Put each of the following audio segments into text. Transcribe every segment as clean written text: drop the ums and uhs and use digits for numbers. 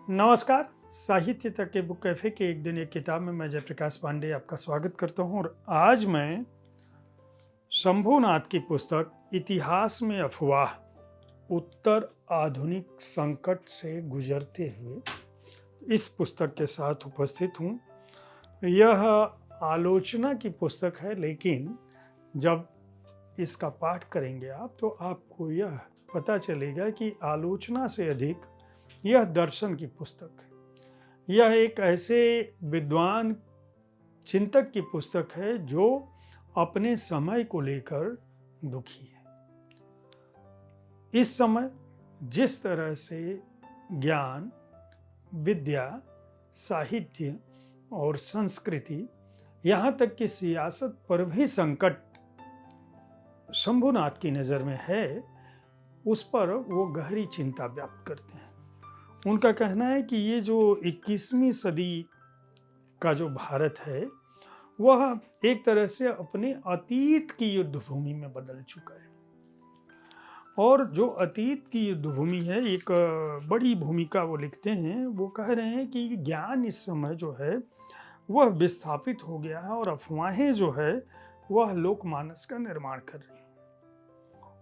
नमस्कार। साहित्य तक के बुक कैफे के एक दिन एक किताब में मैं जयप्रकाश पांडे आपका स्वागत करता हूं और आज मैं शंभुनाथ की पुस्तक इतिहास में अफवाह उत्तर आधुनिक संकट से गुजरते हुए इस पुस्तक के साथ उपस्थित हूं। यह आलोचना की पुस्तक है, लेकिन जब इसका पाठ करेंगे आप तो आपको यह पता चलेगा कि आलोचना से अधिक यह दर्शन की पुस्तक है। यह एक ऐसे विद्वान चिंतक की पुस्तक है जो अपने समय को लेकर दुखी है। इस समय जिस तरह से ज्ञान, विद्या, साहित्य और संस्कृति, यहाँ तक कि सियासत पर भी संकट शंभुनाथ की नज़र में है, उस पर वो गहरी चिंता व्यक्त करते हैं। उनका कहना है कि ये जो 21वीं सदी का जो भारत है वह एक तरह से अपने अतीत की युद्ध भूमि में बदल चुका है, और जो अतीत की युद्ध भूमि है, एक बड़ी भूमिका वो लिखते हैं। वो कह रहे हैं कि ज्ञान इस समय जो है वह विस्थापित हो गया है और अफवाहें जो है वह लोकमानस का निर्माण कर रही हैं।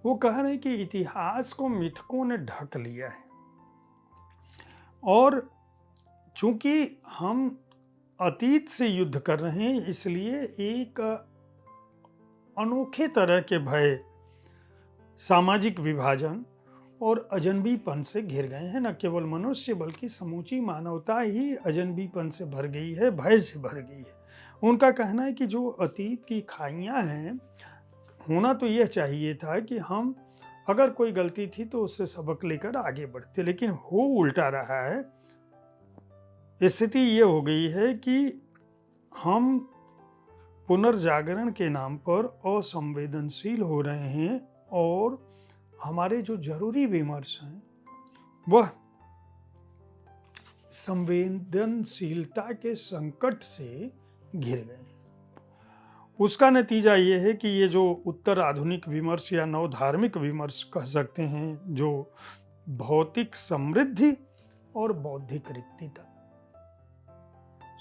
वो कह रहे हैं कि इतिहास को मिथकों ने ढक लिया है, और चूंकि हम अतीत से युद्ध कर रहे हैं, इसलिए एक अनोखे तरह के भय, सामाजिक विभाजन और अजनबीपन से घिर गए हैं। न केवल मनुष्य बल्कि समूची मानवता ही अजनबीपन से भर गई है, भय से भर गई है। उनका कहना है कि जो अतीत की खाइयां हैं, होना तो यह चाहिए था कि हम अगर कोई गलती थी तो उससे सबक लेकर आगे बढ़ते, लेकिन हो उल्टा रहा है। स्थिति ये हो गई है कि हम पुनर्जागरण के नाम पर असंवेदनशील हो रहे हैं और हमारे जो जरूरी विमर्श हैं वह संवेदनशीलता के संकट से घिर गए। उसका नतीजा ये है कि ये जो उत्तर आधुनिक विमर्श या नव धार्मिक विमर्श कह सकते हैं, जो भौतिक समृद्धि और बौद्धिक रिक्तता,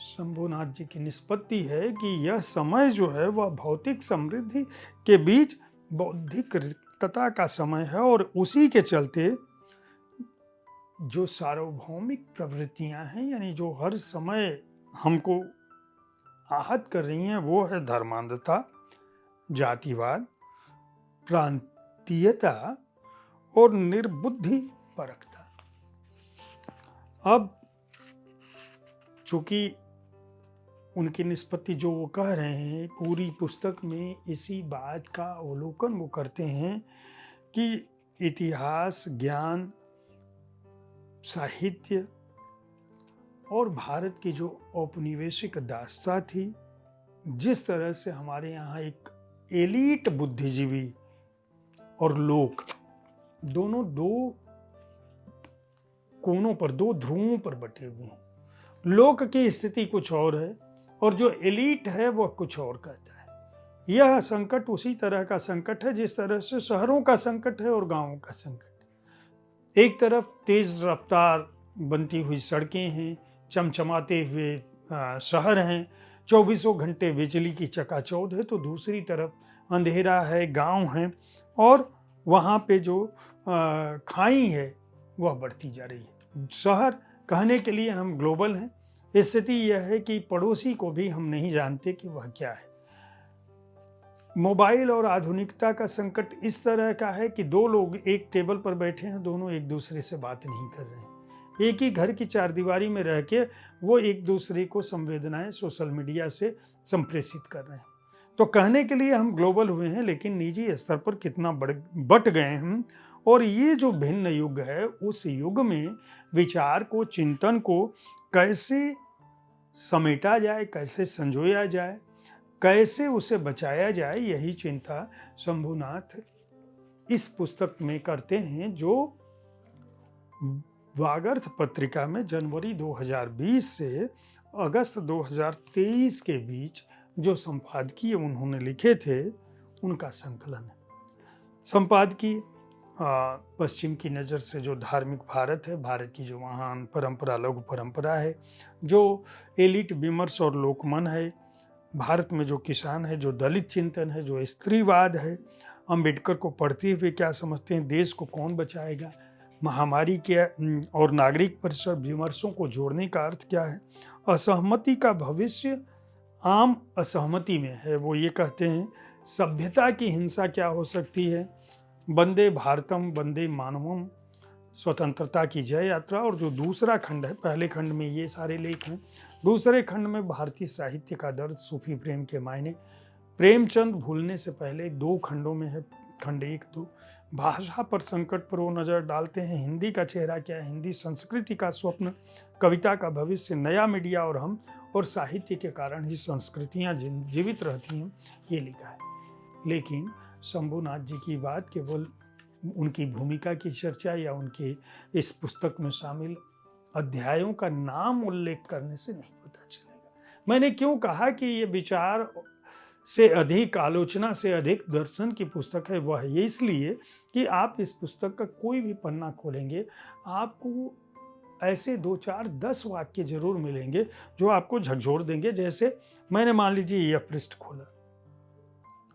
शंभुनाथ जी की निष्पत्ति है कि यह समय जो है वह भौतिक समृद्धि के बीच बौद्धिक रिक्तता का समय है, और उसी के चलते जो सार्वभौमिक प्रवृत्तियां हैं, यानी जो हर समय हमको आहत कर रही हैं, वो है धर्मांधता, जातिवाद, प्रांतीयता और निर्बुद्धि परकता। अब चूंकि उनकी निष्पत्ति जो वो कह रहे हैं, पूरी पुस्तक में इसी बात का अवलोकन वो करते हैं कि इतिहास, ज्ञान, साहित्य और भारत की जो औपनिवेशिक दास्ता थी, जिस तरह से हमारे यहाँ एक एलीट बुद्धिजीवी और लोक दोनों दो कोनों पर, दो ध्रुवों पर बटे हुए हैं। लोक की स्थिति कुछ और है और जो एलीट है वह कुछ और कहता है। यह संकट उसी तरह का संकट है जिस तरह से शहरों का संकट है और गांवों का संकट। एक तरफ तेज रफ्तार बनती हुई सड़कें हैं, चमचमाते हुए शहर हैं, 24 घंटे बिजली की चकाचौंध है, तो दूसरी तरफ अंधेरा है, गांव है, और वहाँ पे जो खाई है वह बढ़ती जा रही है। शहर कहने के लिए हम ग्लोबल हैं। स्थिति यह है कि पड़ोसी को भी हम नहीं जानते कि वह क्या है। मोबाइल और आधुनिकता का संकट इस तरह का है कि दो लोग एक टेबल पर बैठे हैं, दोनों एक दूसरे से बात नहीं कर रहे हैं। एक ही घर की चारदीवारी में रह के वो एक दूसरे को संवेदनाएं सोशल मीडिया से संप्रेषित कर रहे हैं। तो कहने के लिए हम ग्लोबल हुए हैं, लेकिन निजी स्तर पर कितना बट गए हम। और ये जो भिन्न युग है, उस युग में विचार को, चिंतन को कैसे समेटा जाए, कैसे संजोया जाए, कैसे उसे बचाया जाए, यही चिंता शंभुनाथ इस पुस्तक में करते हैं, जो वागर्थ पत्रिका में जनवरी 2020 से अगस्त 2023 के बीच जो संपादकीय उन्होंने लिखे थे, उनका संकलन है। संपादकीय पश्चिम की नज़र से जो धार्मिक भारत है, भारत की जो महान परंपरा, लघु परंपरा है, जो एलिट विमर्श और लोकमन है, भारत में जो किसान है, जो दलित चिंतन है, जो स्त्रीवाद है, अंबेडकर को पढ़ते हुए क्या समझते हैं, देश को कौन बचाएगा, महामारी के और नागरिक परिसर विमर्शों को जोड़ने का अर्थ क्या है, असहमति का भविष्य आम असहमति में है। वो ये कहते हैं सभ्यता की हिंसा क्या हो सकती है, वंदे भारतम वंदे मानवम, स्वतंत्रता की जय यात्रा। और जो दूसरा खंड है, पहले खंड में ये सारे लेख हैं, दूसरे खंड में भारतीय साहित्य का दर्द, सूफी प्रेम के मायने। प्रेमचंद भूलने से पहले 2 खंडों में है, खंड 1-2। भाषा पर संकट पर वो नज़र डालते हैं, हिंदी का चेहरा क्या है, हिंदी संस्कृति का स्वप्न, कविता का भविष्य, नया मीडिया और हम, और साहित्य के कारण ही संस्कृतियाँ जीवित रहती हैं, ये लिखा है। लेकिन शंभुनाथ जी की बात केवल उनकी भूमिका की चर्चा या उनके इस पुस्तक में शामिल अध्यायों का नाम उल्लेख करने से नहीं पता चलेगा। मैंने क्यों कहा कि ये विचार से अधिक, आलोचना से अधिक दर्शन की पुस्तक है, वह ये इसलिए कि आप इस पुस्तक का कोई भी पन्ना खोलेंगे, आपको ऐसे 2, 4, 10 वाक्य जरूर मिलेंगे जो आपको झकझोर देंगे। जैसे मैंने मान लीजिए यह पृष्ठ खोला,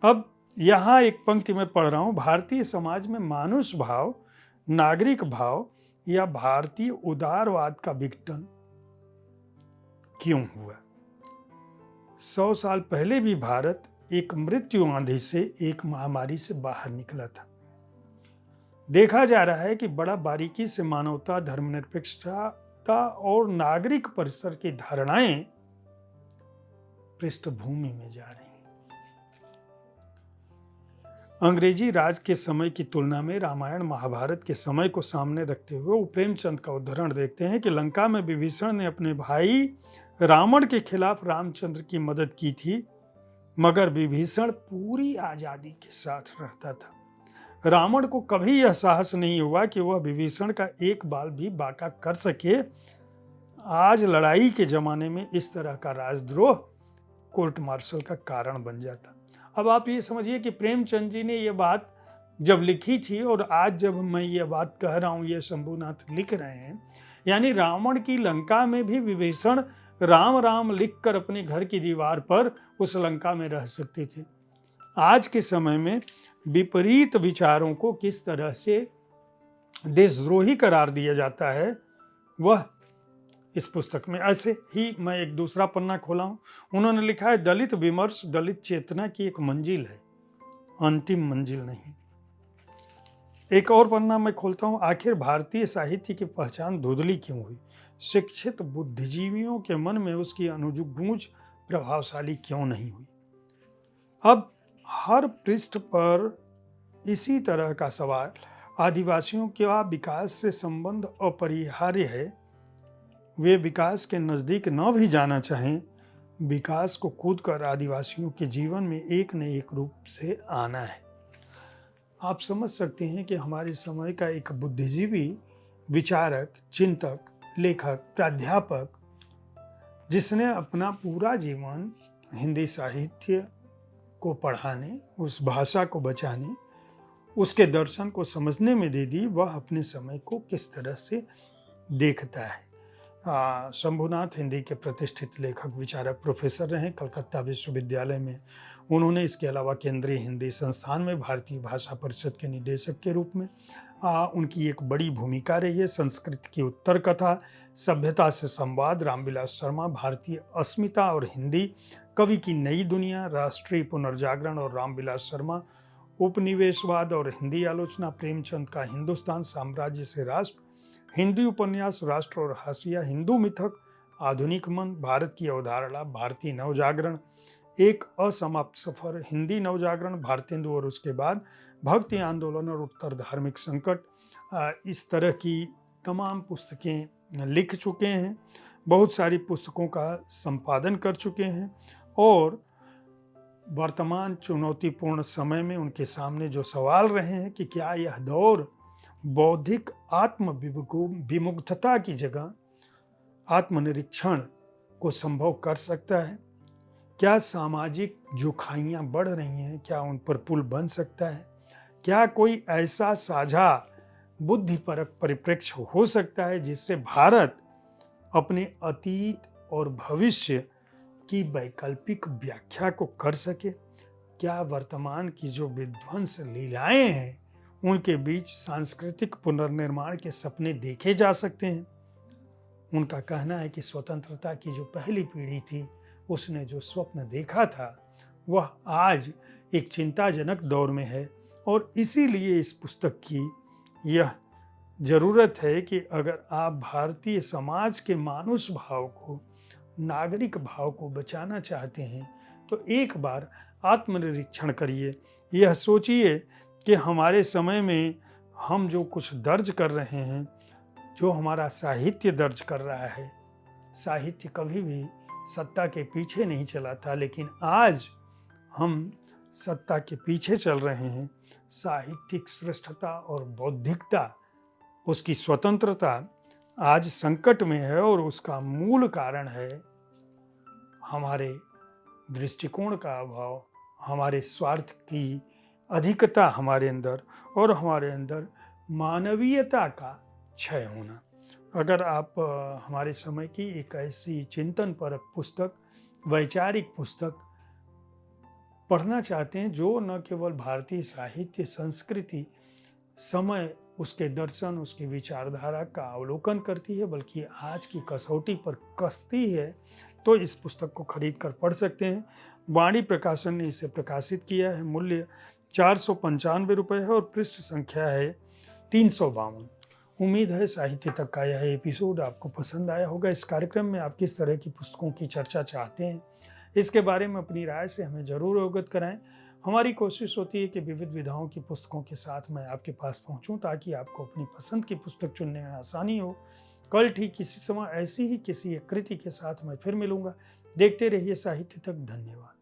अब यहाँ एक पंक्ति में पढ़ रहा हूँ, भारतीय समाज में मानुष भाव, नागरिक भाव या भारतीय उदारवाद का विघटन क्यों हुआ। 100 साल पहले भी भारत एक मृत्यु आंधी से, एक महामारी से बाहर निकला था। देखा जा रहा है कि बड़ा बारीकी से मानवता, धर्मनिरपेक्षता और नागरिक परिसर की धारणाएं पृष्ठभूमि में जा रही हैं। अंग्रेजी राज के समय की तुलना में रामायण महाभारत के समय को सामने रखते हुए वो प्रेमचंद का उदाहरण देखते हैं कि लंका में विभीषण ने अपने भाई रावण के खिलाफ रामचंद्र की मदद की थी, मगर विभीषण पूरी आजादी के साथ रहता था। रावण को कभी यह साहस नहीं हुआ कि वह विभीषण का एक बाल भी बांका कर सके। आज लड़ाई के जमाने में इस तरह का राजद्रोह कोर्ट मार्शल का कारण बन जाता। अब आप ये समझिए कि प्रेमचंद जी ने ये बात जब लिखी थी और आज जब मैं ये बात कह रहा हूँ, ये शंभुनाथ लिख रहे हैं, यानी रावण की लंका में भी विभीषण राम राम लिखकर अपने घर की दीवार पर उस लंका में रह सकते थे। आज के समय में विपरीत विचारों को किस तरह से देशद्रोही करार दिया जाता है, वह इस पुस्तक में। ऐसे ही मैं एक दूसरा पन्ना खोला हूं, उन्होंने लिखा है दलित विमर्श दलित चेतना की एक मंजिल है, अंतिम मंजिल नहीं। एक और पन्ना मैं खोलता हूं, आखिर भारतीय साहित्य की पहचान धुंधली क्यों हुई, शिक्षित बुद्धिजीवियों के मन में उसकी अनुगूंज प्रभावशाली क्यों नहीं हुई। अब हर पृष्ठ पर इसी तरह का सवाल, आदिवासियों का विकास से संबंध अपरिहार्य है, वे विकास के नज़दीक न भी जाना चाहें, विकास को कूदकर आदिवासियों के जीवन में एक न एक रूप से आना है। आप समझ सकते हैं कि हमारे समय का एक बुद्धिजीवी, विचारक, चिंतक, लेखक, प्राध्यापक, जिसने अपना पूरा जीवन हिंदी साहित्य को पढ़ाने, उस भाषा को बचाने, उसके दर्शन को समझने में दे दी, वह अपने समय को किस तरह से देखता है। शंभुनाथ हिंदी के प्रतिष्ठित लेखक, विचारक, प्रोफेसर रहे कलकत्ता विश्वविद्यालय में। उन्होंने इसके अलावा केंद्रीय हिंदी संस्थान में भारतीय भाषा परिषद के निदेशक के रूप में उनकी एक बड़ी भूमिका रही है। संस्कृत की उत्तर कथा, सभ्यता से संवाद, रामविलास शर्मा, भारतीय अस्मिता और हिंदी, कवि की नई दुनिया, राष्ट्रीय पुनर्जागरण और रामविलास शर्मा, उपनिवेशवाद और हिंदी आलोचना, प्रेमचंद का हिंदुस्तान साम्राज्य से राष्ट्र, हिंदी उपन्यास, राष्ट्र और हाशिया, हिंदू मिथक, आधुनिक मन, भारत की अवधारणा, भारतीय नवजागरण, एक असमाप्त सफर, हिंदी नवजागरण, भारतेंदु और उसके बाद, भक्ति आंदोलन और उत्तर धार्मिक संकट, इस तरह की तमाम पुस्तकें लिख चुके हैं। बहुत सारी पुस्तकों का संपादन कर चुके हैं और वर्तमान चुनौतीपूर्ण समय में उनके सामने जो सवाल रहे हैं कि क्या यह दौर बौद्धिक आत्म विमुग्धता की जगह आत्मनिरीक्षण को संभव कर सकता है, क्या सामाजिक जो खाइयाँ बढ़ रही हैं क्या उन पर पुल बन सकता है, क्या कोई ऐसा साझा बुद्धिपरक परिप्रेक्ष्य हो सकता है जिससे भारत अपने अतीत और भविष्य की वैकल्पिक व्याख्या को कर सके? क्या वर्तमान की जो विध्वंस लीलाएं हैं उनके बीच सांस्कृतिक पुनर्निर्माण के सपने देखे जा सकते हैं? उनका कहना है कि स्वतंत्रता की जो पहली पीढ़ी थी उसने जो स्वप्न देखा था वह आज एक चिंताजनक दौर में है, और इसीलिए इस पुस्तक की यह जरूरत है कि अगर आप भारतीय समाज के मानुष भाव को, नागरिक भाव को बचाना चाहते हैं तो एक बार आत्मनिरीक्षण करिए। यह सोचिए कि हमारे समय में हम जो कुछ दर्ज कर रहे हैं, जो हमारा साहित्य दर्ज कर रहा है, साहित्य कभी भी सत्ता के पीछे नहीं चला था, लेकिन आज हम सत्ता के पीछे चल रहे हैं। साहित्यिक श्रेष्ठता और बौद्धिकता, उसकी स्वतंत्रता आज संकट में है, और उसका मूल कारण है हमारे दृष्टिकोण का अभाव, हमारे स्वार्थ की अधिकता हमारे अंदर, और हमारे अंदर मानवीयता का क्षय होना। अगर आप हमारे समय की एक ऐसी चिंतन परक पुस्तक, वैचारिक पुस्तक पढ़ना चाहते हैं जो न केवल भारतीय साहित्य, संस्कृति, समय, उसके दर्शन, उसकी विचारधारा का अवलोकन करती है, बल्कि आज की कसौटी पर कसती है, तो इस पुस्तक को खरीद कर पढ़ सकते हैं। वाणी प्रकाशन ने इसे प्रकाशित किया है। मूल्य 495 रुपये है और पृष्ठ संख्या है 352। उम्मीद है साहित्य तक का यह एपिसोड आपको पसंद आया होगा। इस कार्यक्रम में आप किस तरह की पुस्तकों की चर्चा चाहते हैं, इसके बारे में अपनी राय से हमें ज़रूर अवगत कराएं। हमारी कोशिश होती है कि विविध विधाओं की पुस्तकों के साथ मैं आपके पास पहुंचूं, ताकि आपको अपनी पसंद की पुस्तक चुनने में आसानी हो। कल ठीक किसी समय ऐसी ही किसी एक कृति के साथ मैं फिर मिलूंगा। देखते रहिए साहित्य तक। धन्यवाद।